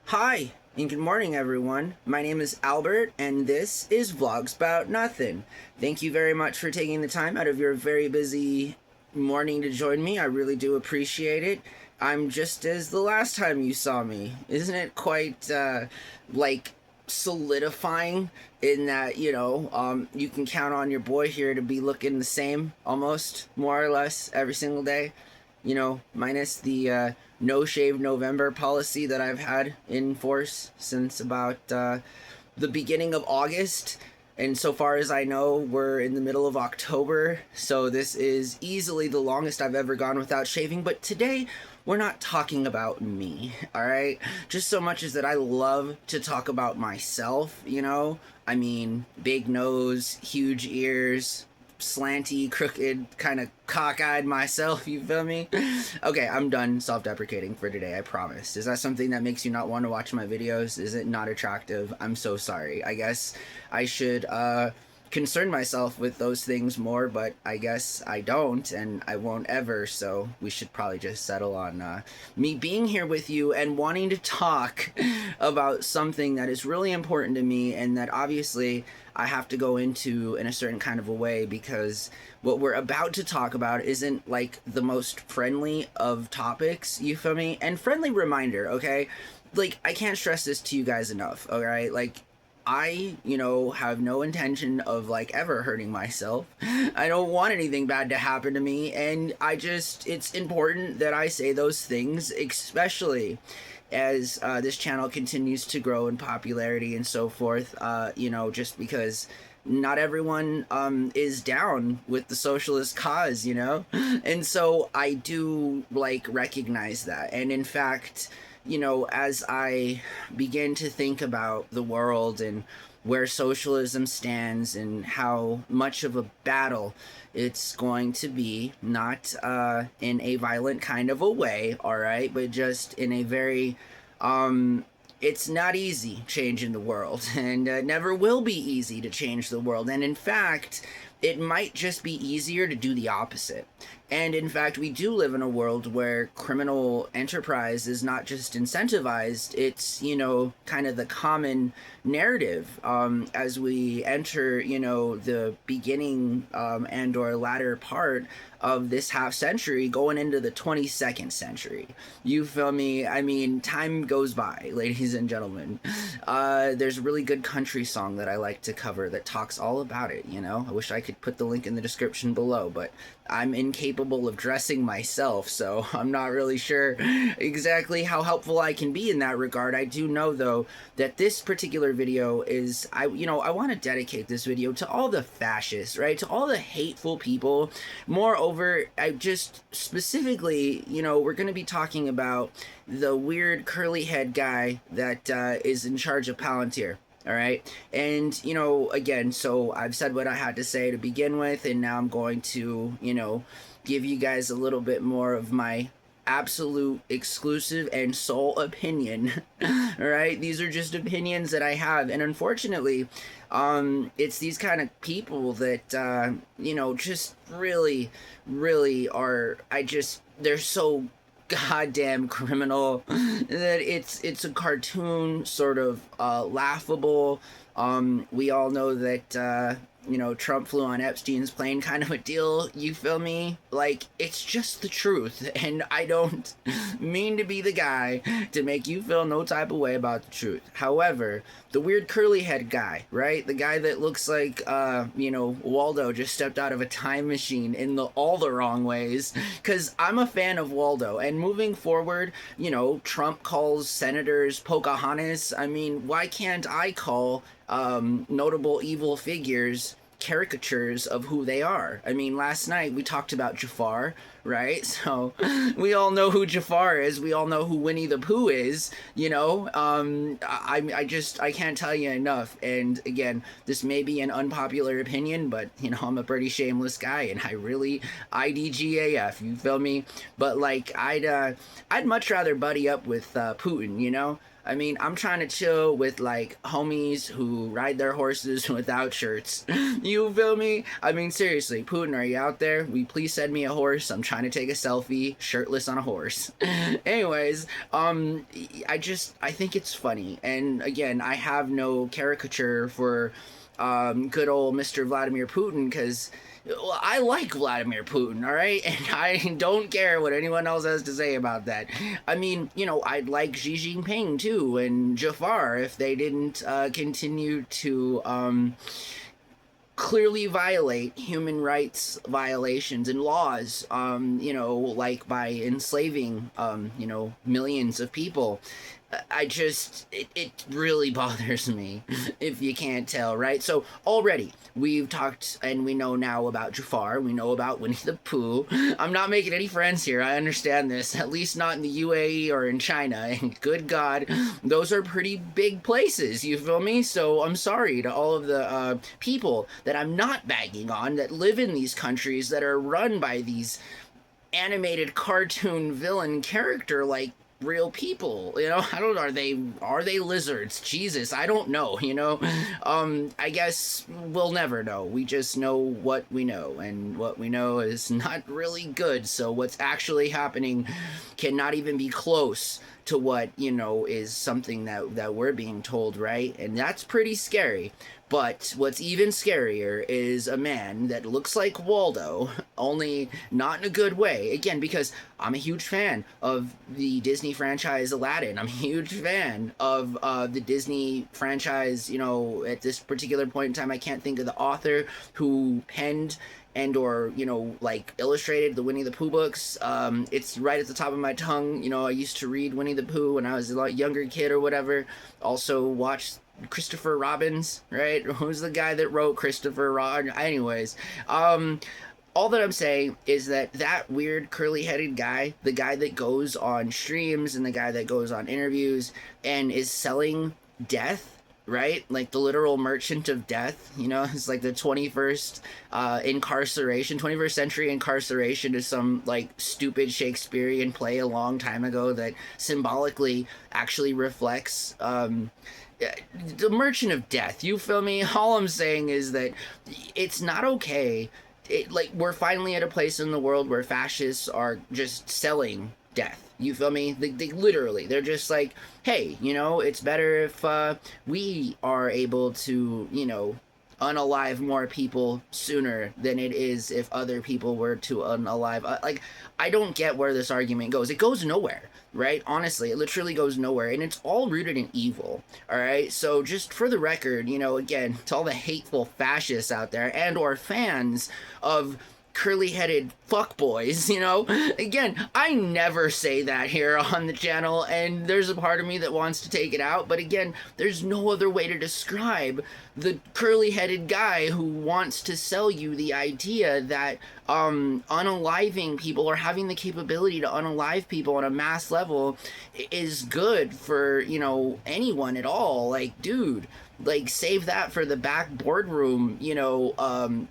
Hi, and good morning, everyone. My name is Albert, and this is Vlogs About Nothing. Thank you very much for taking the time out of your very busy morning to join me. I really do appreciate it. I'm just as the last time you saw me. Isn't it quite, like, solidifying in that, you can count on your boy here to be looking the same, almost, more or less, every single day? Minus the no shave November policy that I've had in force since about the beginning of August. And so far as I know, we're in the middle of October, so this is easily the longest I've ever gone without shaving. But today, we're not talking about me, alright? Just so much as that I love to talk about myself. I mean, big nose, huge ears, slanty, crooked, kind of cockeyed myself, you feel me? Okay, I'm done self-deprecating for today, I promise. Is that something that makes you not want to watch my videos? Is it not attractive? I'm so sorry. I guess I should concern myself with those things more, but I guess I don't, and I won't ever, so we should probably just settle on me being here with you and wanting to talk about something that is really important to me and that obviously I have to go into in a certain kind of a way, because what we're about to talk about isn't like the most friendly of topics, you feel me? And friendly reminder, okay? Like, I can't stress this to you guys enough, alright? Like, I, have no intention of, like, ever hurting myself. I don't want anything bad to happen to me, and it's important that I say those things, especially as this channel continues to grow in popularity and so forth, just because not everyone is down with the socialist cause. And so I do, like, recognize that. And in fact, as I begin to think about the world and where socialism stands and how much of a battle it's going to be, not in a violent kind of a way, all right, but just in a very, it's not easy changing the world, and never will be easy to change the world. And in fact, it might just be easier to do the opposite. And in fact, we do live in a world where criminal enterprise is not just incentivized, it's, kind of the common narrative as we enter, the beginning and or latter part of this half century going into the 22nd century. You feel me? I mean, time goes by, ladies and gentlemen. There's a really good country song that I like to cover that talks all about it, I wish I could put the link in the description below, but I'm incapable of dressing myself, so I'm not really sure exactly how helpful I can be in that regard. I do know, though, that this particular video is, I want to dedicate this video to all the fascists, right? To all the hateful people. Moreover, I just specifically, we're going to be talking about the weird curly head guy that is in charge of Palantir. All right. And, again, so I've said what I had to say to begin with, and now I'm going to, give you guys a little bit more of my absolute exclusive and sole opinion. All right. These are just opinions that I have. And unfortunately, it's these kind of people that, just really, really are, they're so goddamn criminal that it's a cartoon, sort of laughable. We all know that Trump flew on Epstein's plane, kind of a deal, you feel me? Like, it's just the truth, and I don't mean to be the guy to make you feel no type of way about the truth. However, the weird curly head guy, right? The guy that looks like, Waldo just stepped out of a time machine in all the wrong ways, because I'm a fan of Waldo, and moving forward, Trump calls senators Pocahontas. I mean, why can't I call notable evil figures caricatures of who they are? I mean, last night we talked about Jafar, right? So we all know who Jafar is. We all know who Winnie the Pooh is, I can't tell you enough. And again, this may be an unpopular opinion, but I'm a pretty shameless guy, and I really IDGAF, you feel me? But like, I'd much rather buddy up with Putin. I mean, I'm trying to chill with, like, homies who ride their horses without shirts. You feel me? I mean, seriously, Putin, are you out there? Will you please send me a horse? I'm trying trying to take a selfie shirtless on a horse. Anyways, I think it's funny. And again, I have no caricature for good old Mr. Vladimir Putin, because I like Vladimir Putin, all right? And I don't care what anyone else has to say about that. I mean, I'd like Xi Jinping too, and Jafar, if they didn't continue to clearly violate human rights violations and laws, like by enslaving, millions of people. It really bothers me, if you can't tell, right? So already we've talked and we know now about Jafar, we know about Winnie the Pooh. I'm not making any friends here, I understand this, at least not in the UAE or in China, and good God, those are pretty big places, you feel me? So I'm sorry to all of the people that I'm not bagging on that live in these countries that are run by these animated cartoon villain character like real people. I don't know, are they lizards? Jesus, I don't know. I guess we'll never know. We just know what we know, and what we know is not really good. So what's actually happening cannot even be close to what is something that we're being told, right? And that's pretty scary. But what's even scarier is a man that looks like Waldo, only not in a good way. Again, because I'm a huge fan of the Disney franchise Aladdin. I'm a huge fan of the Disney franchise, at this particular point in time, I can't think of the author who penned and or illustrated the Winnie the Pooh books. It's right at the top of my tongue. I used to read Winnie the Pooh when I was a lot younger kid or whatever. Also watched Christopher Robin, right? Who's the guy that wrote Christopher Robin? Anyways, all that I'm saying is that weird curly-headed guy, the guy that goes on streams and the guy that goes on interviews and is selling death, right? Like the literal merchant of death, it's like the 21st incarceration, 21st century incarceration is some like stupid Shakespearean play a long time ago that symbolically actually reflects the merchant of death. You feel me? All I'm saying is that it's not okay. We're finally at a place in the world where fascists are just selling death. You feel me? They literally, they're just like, hey, it's better if we are able to, unalive more people sooner than it is if other people were to unalive. I don't get where this argument goes. It goes nowhere, right? Honestly, it literally goes nowhere, and it's all rooted in evil, all right? So just for the record, again, to all the hateful fascists out there and or fans of curly-headed fuckboys, again, I never say that here on the channel, and there's a part of me that wants to take it out, but again, there's no other way to describe the curly-headed guy who wants to sell you the idea that unaliving people or having the capability to unalive people on a mass level is good for, anyone at all. Like, dude, save that for the back boardroom,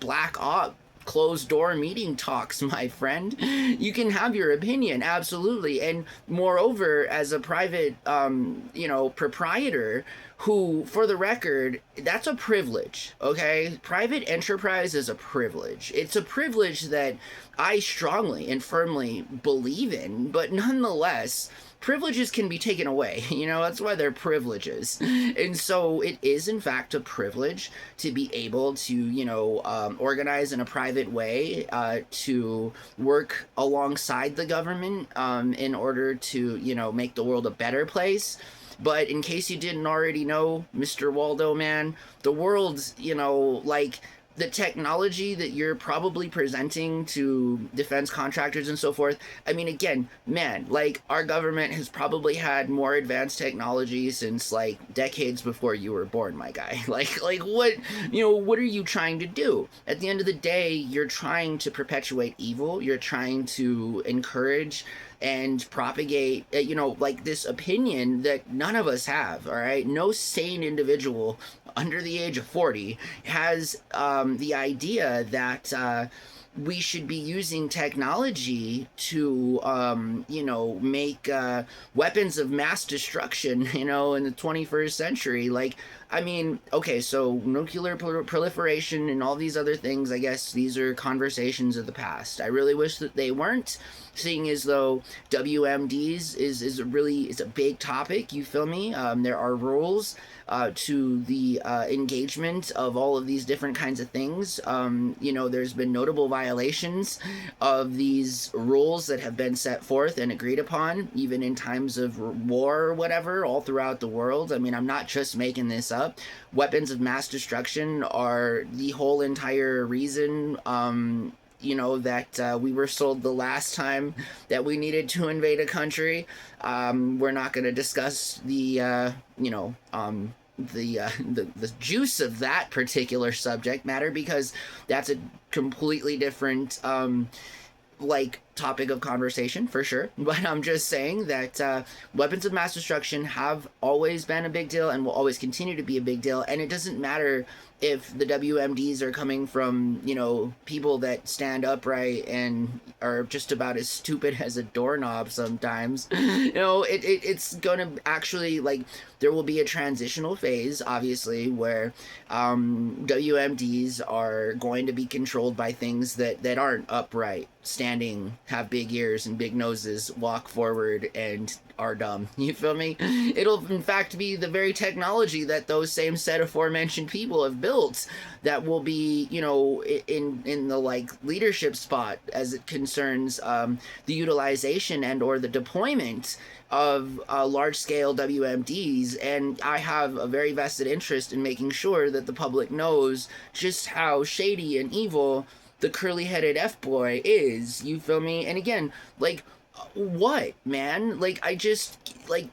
black op closed door meeting talks, my friend. You can have your opinion, absolutely. And moreover, as a private, proprietor who, for the record, that's a privilege, okay? Private enterprise is a privilege. It's a privilege that I strongly and firmly believe in, but nonetheless, privileges can be taken away, that's why they're privileges. And so it is in fact a privilege to be able to, organize in a private way, to work alongside the government, in order to, make the world a better place. But in case you didn't already know, Mr. Waldo, man, the world's, the technology that you're probably presenting to defense contractors and so forth, I mean, again, man, our government has probably had more advanced technology since, decades before you were born, my guy. What, what are you trying to do? At the end of the day, you're trying to perpetuate evil. You're trying to encourage and propagate, this opinion that none of us have, all right? No sane individual under the age of 40 has the idea that we should be using technology to, make weapons of mass destruction, in the 21st century. Like, I mean, okay, so nuclear proliferation and all these other things, I guess these are conversations of the past. I really wish that they weren't, seeing as though WMDs is a big topic, you feel me? There are rules to the engagement of all of these different kinds of things. There's been notable violations of these rules that have been set forth and agreed upon, even in times of war or whatever, all throughout the world. I mean, I'm not just making this up. Weapons of mass destruction are the whole entire reason that we were sold the last time that we needed to invade a country. We're not going to discuss the juice of that particular subject matter, because that's a completely different topic of conversation for sure. But I'm just saying that weapons of mass destruction have always been a big deal and will always continue to be a big deal. And it doesn't matter if the WMDs are coming from, people that stand upright and are just about as stupid as a doorknob sometimes. It's going to actually, there will be a transitional phase, obviously, where WMDs are going to be controlled by things that aren't upright, standing, have big ears and big noses, walk forward, and are dumb. You feel me? It'll in fact be the very technology that those same set of aforementioned people have built that will be, in the leadership spot as it concerns the utilization and or the deployment of large-scale WMDs. And I have a very vested interest in making sure that the public knows just how shady and evil the curly-headed F-boy is. You feel me? And again, what, man?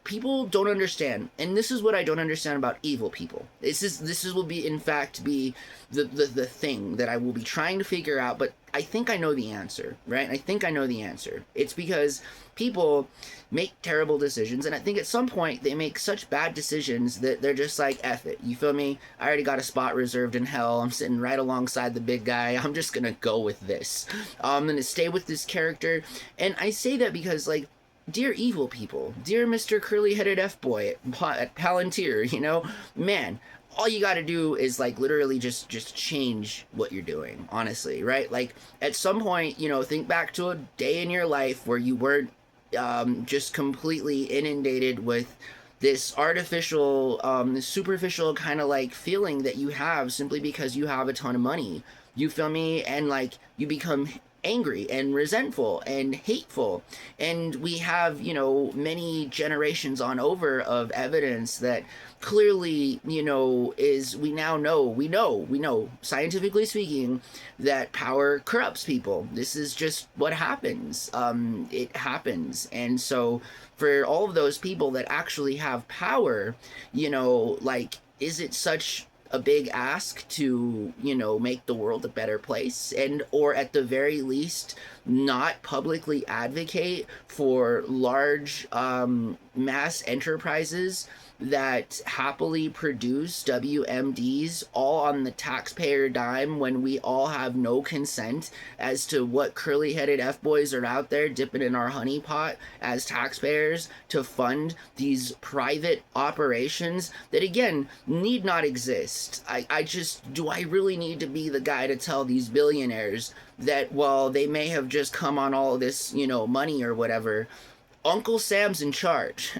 People don't understand, and this is what I don't understand about evil people. This will be, in fact, be the thing that I will be trying to figure out, but I think I know the answer, right? I think I know the answer. It's because people make terrible decisions, and I think at some point they make such bad decisions that they're just like, F it, you feel me? I already got a spot reserved in hell. I'm sitting right alongside the big guy. I'm just gonna go with this. I'm gonna stay with this character. And I say that because, dear evil people, dear Mr. Curly-headed F-boy at Palantir, man, all you got to do is literally just change what you're doing, honestly, right? At some point, think back to a day in your life where you weren't just completely inundated with this artificial, this superficial kind of feeling that you have simply because you have a ton of money. You feel me? And you become angry and resentful and hateful. And we have, many generations on over of evidence that clearly, we know, scientifically speaking, that power corrupts people. This is just what happens. It happens. And so for all of those people that actually have power, is it such a big ask to, make the world a better place, and or at the very least not publicly advocate for large mass enterprises that happily produce WMDs all on the taxpayer dime when we all have no consent as to what curly-headed F-boys are out there dipping in our honeypot as taxpayers to fund these private operations that, again, need not exist. Do I really need to be the guy to tell these billionaires that, well, they may have just come on all of this, money or whatever, Uncle Sam's in charge.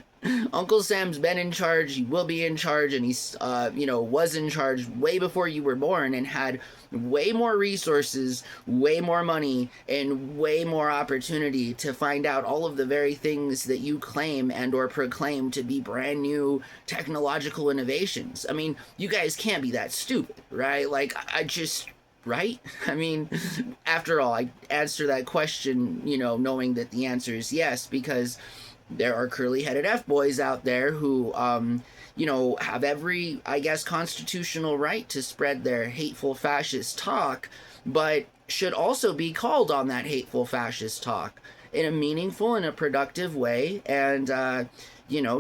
Uncle Sam's been in charge, he will be in charge, and he's, was in charge way before you were born and had way more resources, way more money, and way more opportunity to find out all of the very things that you claim and or proclaim to be brand new technological innovations. I mean, you guys can't be that stupid, right? Right? I mean, after all, I answer that question, knowing that the answer is yes, because there are curly-headed F-boys out there who, have every, I guess, constitutional right to spread their hateful fascist talk, but should also be called on that hateful fascist talk in a meaningful and a productive way. And,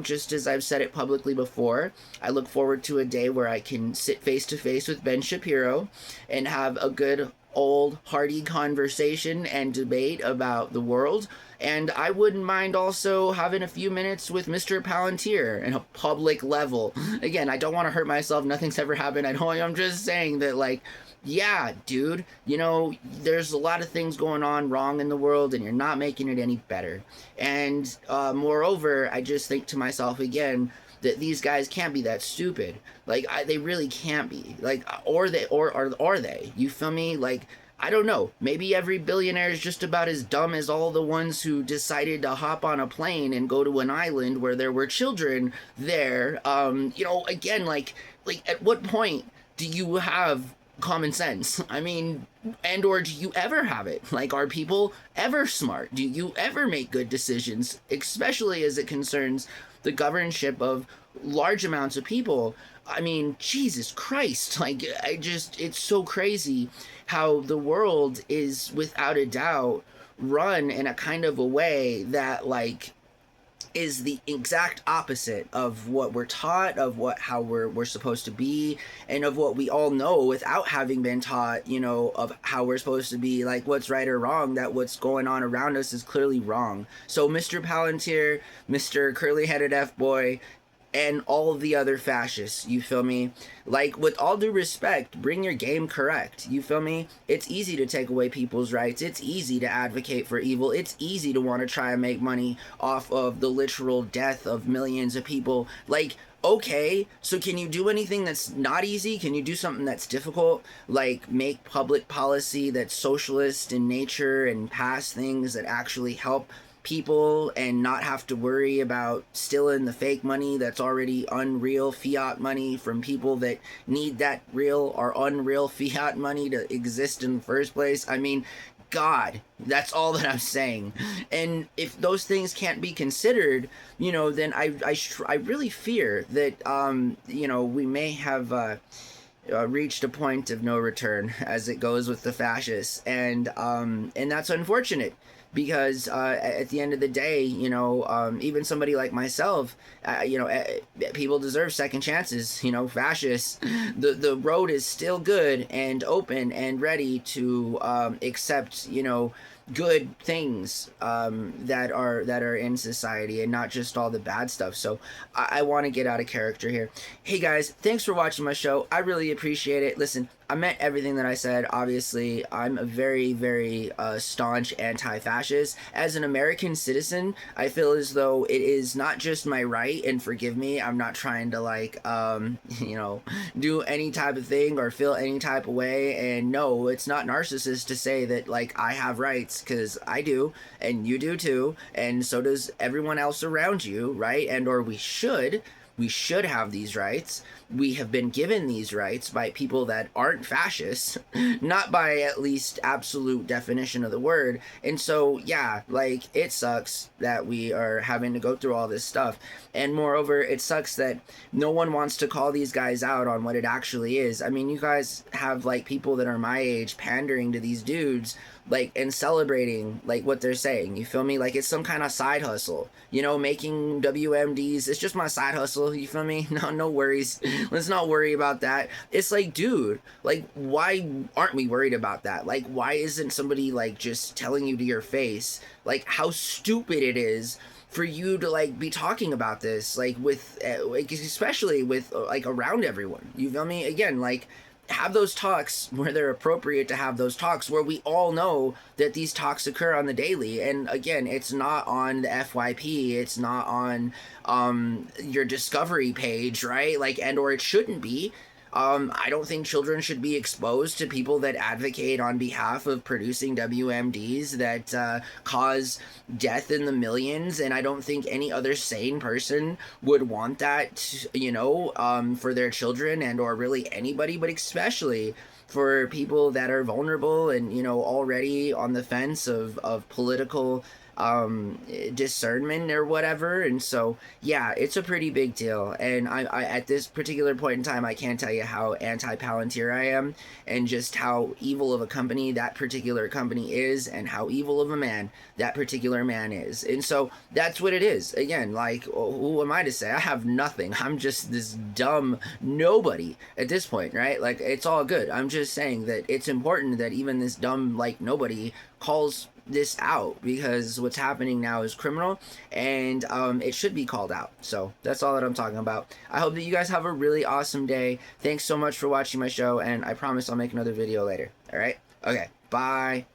just as I've said it publicly before, I look forward to a day where I can sit face to face with Ben Shapiro and have a good, old hearty conversation and debate about the world. And I wouldn't mind also having a few minutes with Mr. Palantir in a public level. Again, I don't want to hurt myself. Nothing's ever happened. I'm just saying that, like, yeah, dude, there's a lot of things going on wrong in the world and you're not making it any better. And moreover, I just think to myself again that these guys can't be that stupid. Like, they really can't be. Like, or are they? You feel me? Like, I don't know. Maybe every billionaire is just about as dumb as all the ones who decided to hop on a plane and go to an island where there were children there. Again, like at what point do you have common sense? I mean, and or do you ever have it? Like, are people ever smart? Do you ever make good decisions, especially as it concerns the governorship of large amounts of people? I mean, Jesus Christ, like, it's so crazy how the world is without a doubt run in a kind of a way that, like, is the exact opposite of what we're taught, of how we're supposed to be, and of what we all know without having been taught, of how we're supposed to be, like what's right or wrong, that what's going on around us is clearly wrong. So Mr. Palantir, Mr. Curly-headed F-boy, and all the other fascists, you feel me? Like, with all due respect, bring your game correct, you feel me? It's easy to take away people's rights. It's easy to advocate for evil. It's easy to want to try and make money off of the literal death of millions of people. Like, okay, so can you do anything that's not easy? Can you do something that's difficult? Like, make public policy that's socialist in nature and pass things that actually help people and not have to worry about stealing the fake money that's already unreal fiat money from people that need that real or unreal fiat money to exist in the first place. I mean, God, that's all that I'm saying. And if those things can't be considered, then I really fear that, we may have reached a point of no return as it goes with the fascists. And that's unfortunate. Because at the end of the day, even somebody like myself, people deserve second chances. Fascists, the road is still good and open and ready to accept, good things that are in society and not just all the bad stuff. So I want to get out of character here. Hey guys, thanks for watching my show. I really appreciate it. Listen, I meant everything that I said. Obviously, I'm a very, very staunch anti-fascist. As an American citizen, I feel as though it is not just my right, and forgive me, I'm not trying to do any type of thing or feel any type of way. And no, it's not narcissist to say that, like, I have rights, because I do, and you do too, and so does everyone else around you, right? And or we should have these rights. We have been given these rights by people that aren't fascists, not by at least absolute definition of the word. And so, yeah, like, it sucks that we are having to go through all this stuff. And moreover, it sucks that no one wants to call these guys out on what it actually is. I mean, you guys have, like, people that are my age pandering to these dudes, like, and celebrating, like, what they're saying. You feel me? Like, it's some kind of side hustle. Making WMDs, it's just my side hustle. You feel me? No worries. Let's not worry about that. It's like, dude, like, why aren't we worried about that? Like, why isn't somebody, like, just telling you to your face, like, how stupid it is for you to, like, be talking about this, like, with, like, especially with, like, around everyone. You feel me? Again, like, have those talks where they're appropriate to have those talks, where we all know that these talks occur on the daily. And again, it's not on the FYP, it's not on your Discovery page, right? Like, and or it shouldn't be. I don't think children should be exposed to people that advocate on behalf of producing WMDs that cause death in the millions, and I don't think any other sane person would want that, for their children and or really anybody, but especially for people that are vulnerable and, already on the fence of political discernment or whatever. And so, yeah, it's a pretty big deal. And I at this particular point in time, I can't tell you how anti-Palantir I am, and just how evil of a company that particular company is, and how evil of a man that particular man is. And so that's what it is. Again, like, who am I to say? I have nothing. I'm just this dumb nobody at this point, right? Like, it's all good. I'm just saying that it's important that even this dumb, like, nobody calls this out, because what's happening now is criminal, and it should be called out. So that's all that I'm talking about. I hope that you guys have a really awesome day. Thanks so much for watching my show, and I promise I'll make another video later. All right? Okay, bye.